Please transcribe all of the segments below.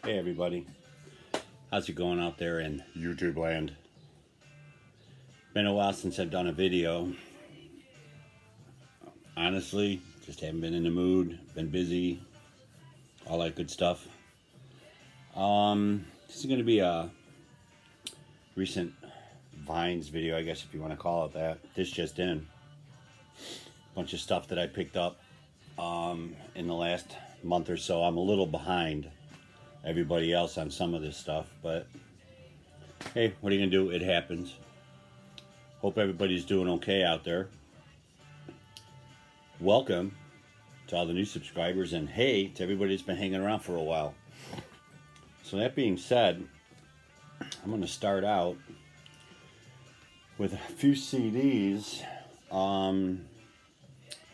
Hey everybody, how's it going out there in YouTube land? Been a while since I've done a video. Honestly, just haven't been in the mood, been busy, all that good stuff. This is going to be a recent Vines video, I guess if you want to call it that. This just in. Bunch of stuff that I picked up in the last month or so. I'm a little behind everybody else on some of this stuff, but hey, what are you gonna do? It happens. Hope everybody's doing okay out there. Welcome to all the new subscribers, and hey to everybody that's been hanging around for a while. So that being said, I'm going to start out with a few CDs.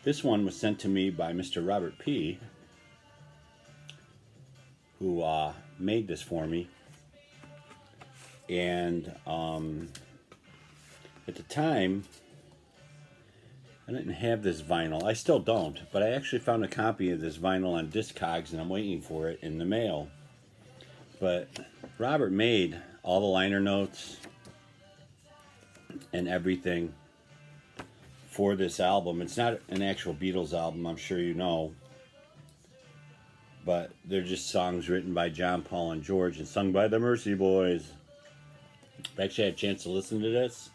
This one was sent to me by Mr. Robert P., who made this for me. And at the time, I didn't have this vinyl. I still don't, but I actually found a copy of this vinyl on Discogs, and I'm waiting for it in the mail. But Robert made all the liner notes and everything for this album. It's not an actual Beatles album, I'm sure you know, but they're just songs written by John, Paul, and George and sung by the Mercy Boys. I actually had a chance to listen to this,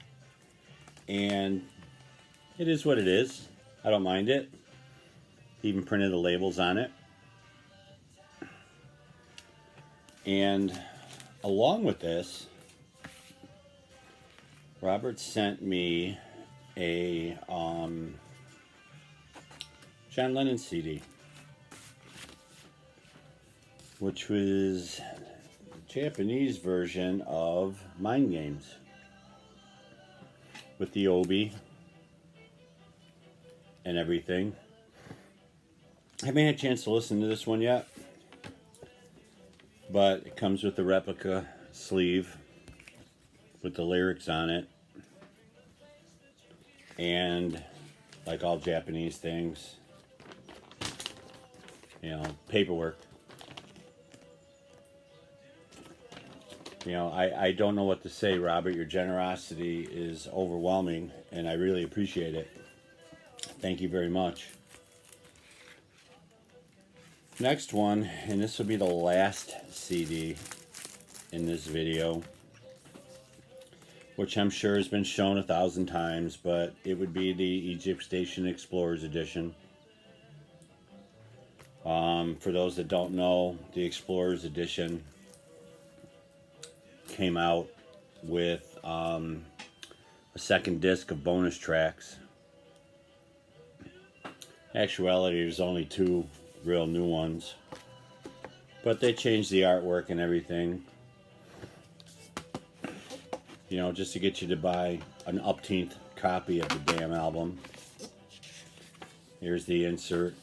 and it is what it is. I don't mind it. He even printed the labels on it. And along with this, Robert sent me a John Lennon CD, which was a Japanese version of Mind Games with the obi and everything. I haven't had a chance to listen to this one yet, but it comes with the replica sleeve with the lyrics on it, and like all Japanese things, paperwork. I don't know what to say, Robert. Your generosity is overwhelming, and I really appreciate it. Thank you very much. Next one, and this will be the last CD in this video, which I'm sure has been shown 1,000 times, but it would be the Egypt Station Explorers Edition. For those that don't know, the Explorers Edition came out with a second disc of bonus tracks. Actuality, there's only 2 real new ones, but they changed the artwork and everything, just to get you to buy an upteenth copy of the damn album. Here's the insert.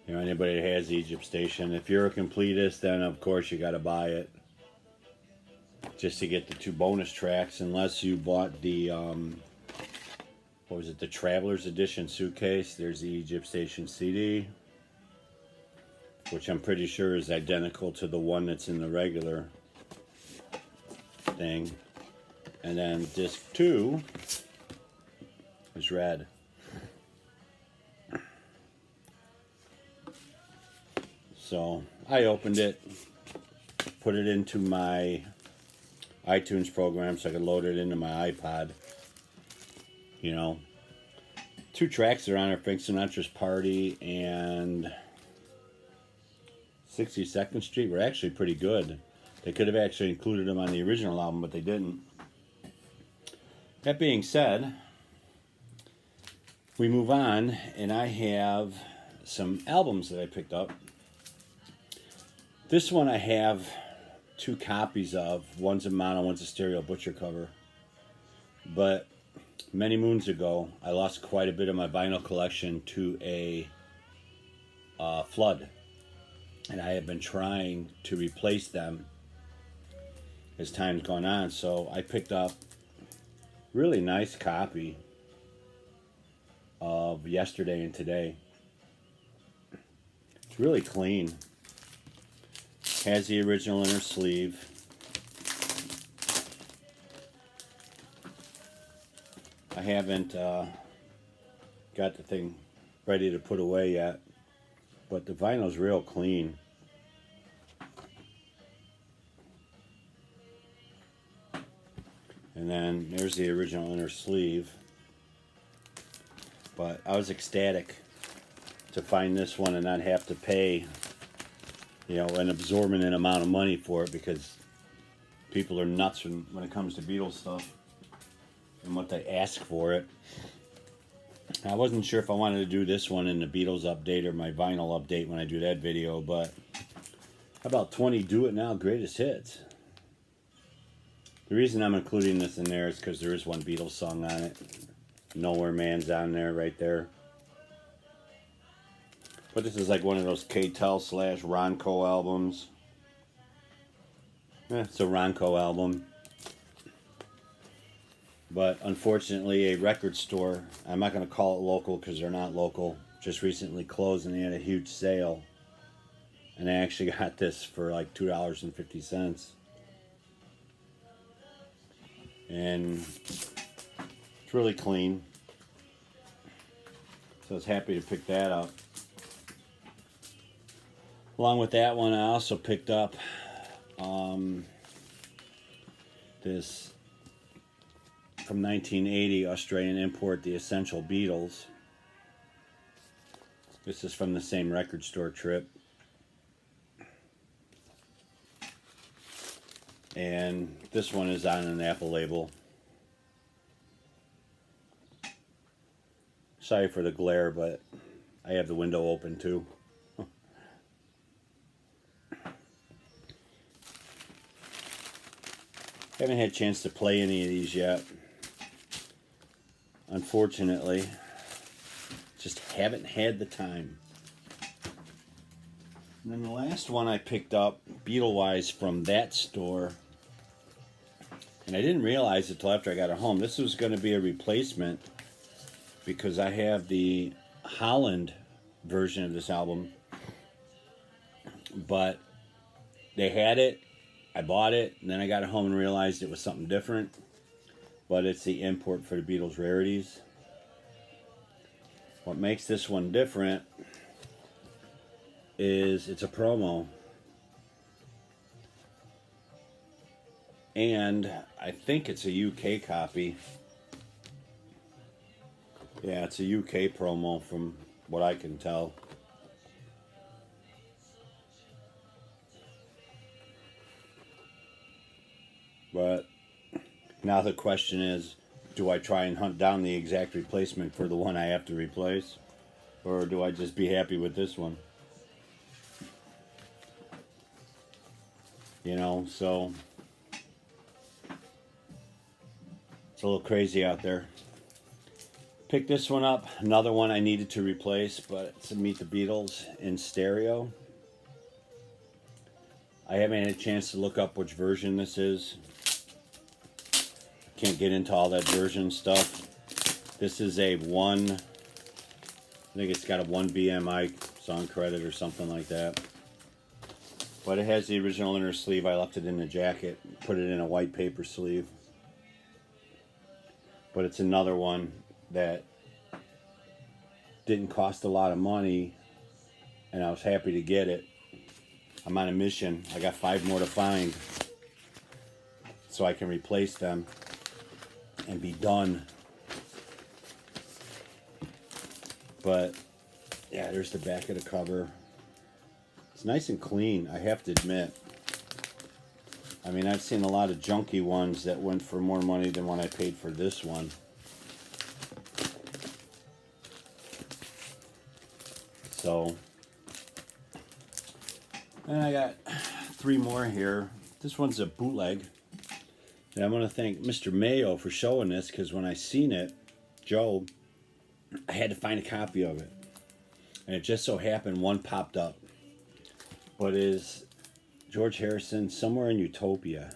Anybody that has Egypt Station, if you're a completist, then of course you got to buy it just to get the 2 bonus tracks, unless you bought the the Traveler's Edition suitcase. There's the Egypt Station CD, which I'm pretty sure is identical to the one that's in the regular thing. And then disc 2 is red. So I opened it, put it into my iTunes program so I could load it into my iPod. 2 tracks are on there, Frank Sinatra's Party and 62nd Street were actually pretty good. They could have actually included them on the original album, but they didn't. That being said, we move on, and I have some albums that I picked up. This one I have 2 copies of. One's a mono, one's a stereo butcher cover. But many moons ago, I lost quite a bit of my vinyl collection to a flood. And I have been trying to replace them as time's gone on. So I picked up a really nice copy of Yesterday and Today. It's really clean. Has the original inner sleeve. I haven't got the thing ready to put away yet, but the vinyl's real clean. And then there's the original inner sleeve. But I was ecstatic to find this one and not have to pay, you know, an exorbitant amount of money for it, because people are nuts when it comes to Beatles stuff and what they ask for it. I wasn't sure if I wanted to do this one in the Beatles update or my vinyl update when I do that video, but how about 20 Do It Now Greatest Hits? The reason I'm including this in there is because there is one Beatles song on it. Nowhere Man's on there, right there. But this is like one of those K-Tel / Ronco albums. It's a Ronco album. But unfortunately, a record store, I'm not going to call it local because they're not local, just recently closed and they had a huge sale. And I actually got this for like $2.50. And it's really clean. So I was happy to pick that up. Along with that one, I also picked up this from 1980 Australian import, The Essential Beatles. This is from the same record store trip. And this one is on an Apple label. Sorry for the glare, but I have the window open too. Haven't had a chance to play any of these yet. Unfortunately, just haven't had the time. And then the last one I picked up, Beatle-wise, from that store, and I didn't realize it till after I got it home. This was going to be a replacement because I have the Holland version of this album, but they had it, I bought it, and then I got it home and realized it was something different. But it's the import for the Beatles Rarities. What makes this one different is it's a promo. And I think it's a UK copy. Yeah, it's a UK promo from what I can tell. But now the question is, do I try and hunt down the exact replacement for the one I have to replace? Or do I just be happy with this one? You know, so it's a little crazy out there. Picked this one up, another one I needed to replace, but it's a Meet the Beatles in stereo. I haven't had a chance to look up which version this is. Can't get into all that version stuff. This is a one, I think it's got a 1 BMI song credit or something like that. But it has the original inner sleeve. I left it in the jacket, put it in a white paper sleeve. But it's another one that didn't cost a lot of money, and I was happy to get it. I'm on a mission. I got 5 more to find so I can replace them and be done. But yeah, there's the back of the cover. It's nice and clean, I have to admit. I mean, I've seen a lot of junky ones that went for more money than what I paid for this one. So, and I got 3 more here. This one's a bootleg. And I want to thank Mr. Mayo for showing this, because when I seen it, Joe, I had to find a copy of it. And it just so happened one popped up. But is George Harrison, Somewhere in Utopia.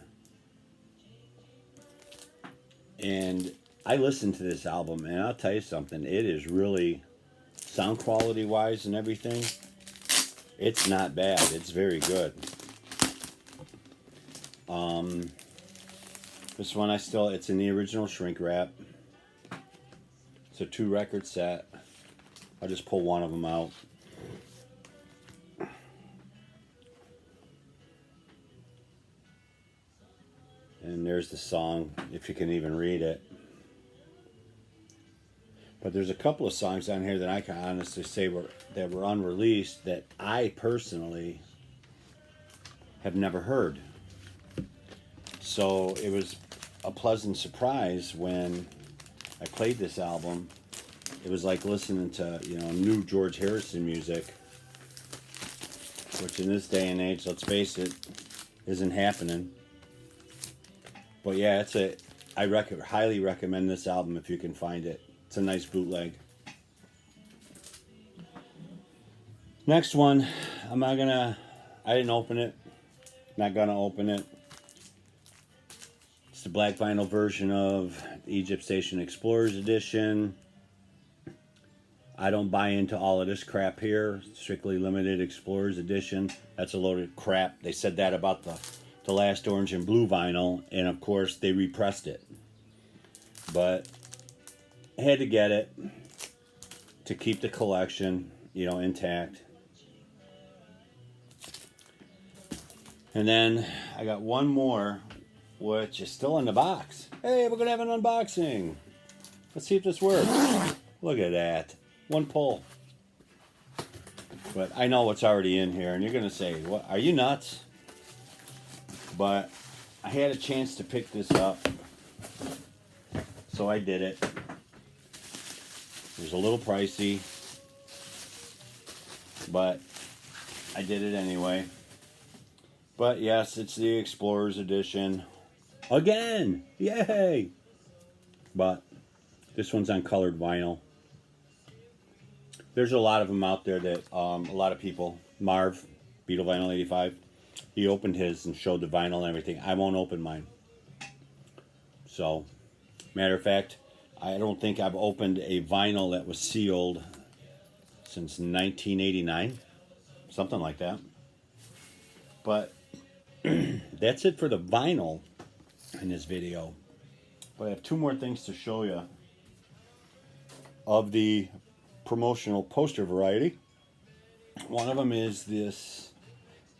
And I listened to this album, and I'll tell you something, it is really, sound quality wise and everything, It's not bad. It's very good. This one it's in the original shrink wrap. It's a 2-record set. I'll just pull one of them out. And there's the song, if you can even read it. But there's a couple of songs on here that I can honestly say that were unreleased that I personally have never heard. So it was a pleasant surprise when I played this album. It was like listening to, new George Harrison music, which in this day and age, let's face it, isn't happening. But yeah, I highly recommend this album if you can find it. It's a nice bootleg. Next one, I didn't open it. Not gonna open it. It's the black vinyl version of the Egypt Station Explorers Edition. I don't buy into all of this crap here. Strictly limited Explorers Edition. That's a load of crap. They said that about the last orange and blue vinyl, and of course they repressed it. But I had to get it to keep the collection, intact. And then I got one more, which is still in the box. Hey, we're gonna have an unboxing. Let's see if this works. Look at that. One pull. But I know what's already in here, and you're gonna say, "What? Are you nuts?" But I had a chance to pick this up, so I did it. It was a little pricey, but I did it anyway. But yes, it's the Explorers Edition. Again! Yay! But this one's on colored vinyl. There's a lot of them out there that, a lot of people, Marv, Beatle Vinyl 85, he opened his and showed the vinyl and everything. I won't open mine. So, matter of fact, I don't think I've opened a vinyl that was sealed since 1989. Something like that. But that's it for the vinyl in this video. But I have two more things to show you of the promotional poster variety. One of them is this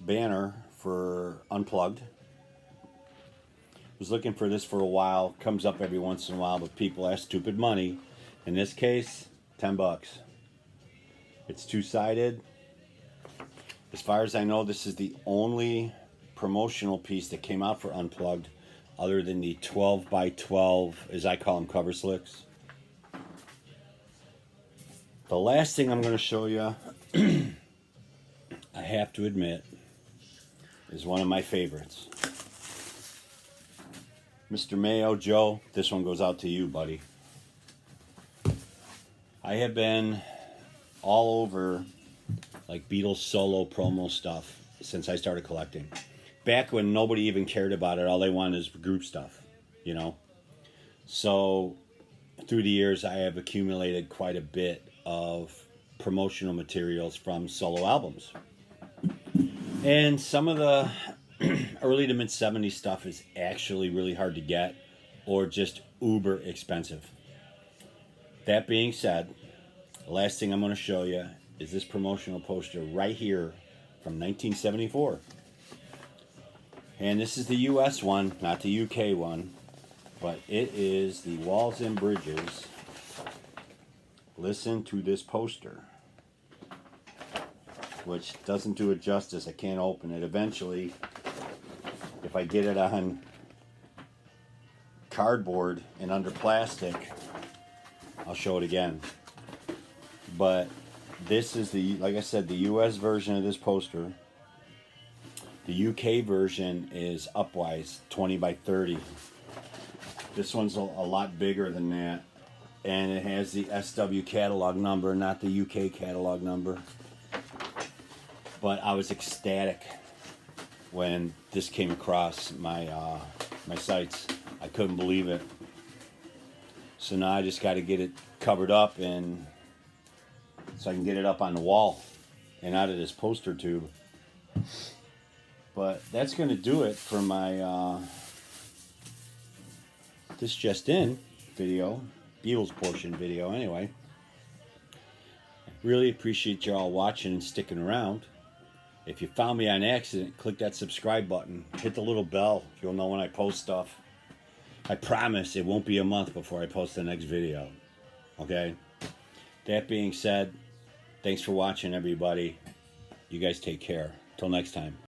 banner for Unplugged. Was looking for this for a while. Comes up every once in a while, but people ask stupid money. In this case, $10. It's two-sided. As far as I know, this is the only promotional piece that came out for Unplugged, other than the 12 by 12, as I call them, cover slicks. The last thing I'm going to show you, I have to admit, is one of my favorites. Mr. Mayo, Joe, this one goes out to you, buddy. I have been all over like Beatles solo promo stuff since I started collecting. Back when nobody even cared about it, all they wanted is group stuff, So through the years, I have accumulated quite a bit of promotional materials from solo albums. And some of the early to mid 70s stuff is actually really hard to get or just uber expensive. That being said, the last thing I'm going to show you is this promotional poster right here from 1974. And this is the US one, not the UK one, but it is the Walls and Bridges. Listen to this poster, which doesn't do it justice. I can't open it. Eventually, if I get it on cardboard and under plastic, I'll show it again. But this is like I said, the US version of this poster. The UK version is upwise, 20 by 30. This one's a lot bigger than that. And it has the SW catalog number, not the UK catalog number. But I was ecstatic when this came across my sites. I couldn't believe it. So now I just got to get it covered up, and so I can get it up on the wall and out of this poster tube. But that's going to do it for my this just in video, Beatles portion video anyway. Really appreciate y'all watching and sticking around. If you found me on accident, click that subscribe button. Hit the little bell. You'll know when I post stuff. I promise it won't be a month before I post the next video. Okay? That being said, thanks for watching, everybody. You guys take care. Till next time.